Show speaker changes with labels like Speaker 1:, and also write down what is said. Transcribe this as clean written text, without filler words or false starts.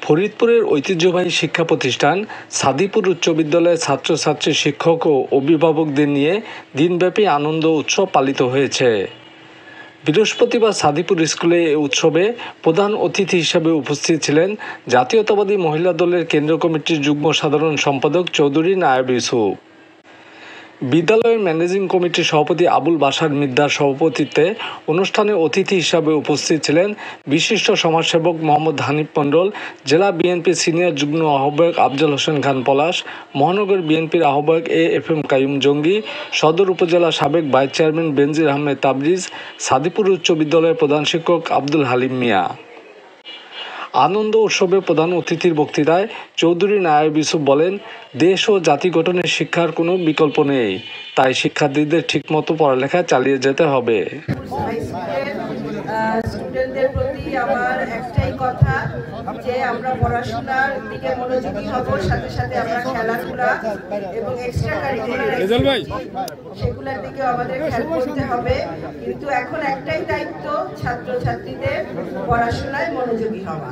Speaker 1: ফরিদপুরের ঐতিহ্যবাহী শিক্ষা প্রতিষ্ঠান সাদীপুর উচ্চ বিদ্যালয়ের ছাত্রছাত্রী, শিক্ষক ও অভিভাবকদের নিয়ে দিনব্যাপী আনন্দ উৎসব পালিত হয়েছে। বৃহস্পতিবার সাদীপুর স্কুলে এ উৎসবে প্রধান অতিথি হিসেবে উপস্থিত ছিলেন জাতীয়তাবাদী মহিলা দলের কেন্দ্রীয় কমিটির যুগ্ম সাধারণ সম্পাদক চৌধুরী নায়েব ইউসুফ। বিদ্যালয়ের ম্যানেজিং কমিটির সভাপতি আবুল বাশার মিদ্দার সভাপতিত্বে অনুষ্ঠানে অতিথি হিসাবে উপস্থিত ছিলেন বিশিষ্ট সমাজসেবক মোহাম্মদ হানিফ মণ্ডল, জেলা বিএনপির সিনিয়র যুগ্ম আহ্বায়ক আফজাল হোসেন খান পলাশ, মহানগর বিএনপির আহ্বায়ক এ.এফ.এম. কাইয়ুম জঙ্গি, সদর উপজেলা সাবেক ভাইস চেয়ারম্যান বেনজির আহমেদ তাবরিজ, সাদীপুর উচ্চ বিদ্যালয়ের প্রধান শিক্ষক আব্দুল হালিম মিয়া। আনন্দ উৎসবে প্রধান অতিথির বক্তৃতায় চৌধুরী নায়েব ইউসুফ বলেন, দেশ ও জাতি গঠনের শিক্ষার কোনো বিকল্প নেই, তাই শিক্ষার্থীদের ঠিকমতো পড়ালেখা চালিয়ে যেতে হবে।
Speaker 2: স্টুডেন্টদের প্রতি আমার একটাই কথা যে আমরা পড়াশোনার দিকে মনোযোগী হব, সাথে সাথে আমরা খেলাধুলা এবং এক্সট্রা কারিকুলার সেগুলোর দিকেও আমাদের খেয়াল করতে হবে। কিন্তু এখন একটাই দায়িত্ব, ছাত্রছাত্রীদের পড়াশোনায় মনোযোগী হওয়া।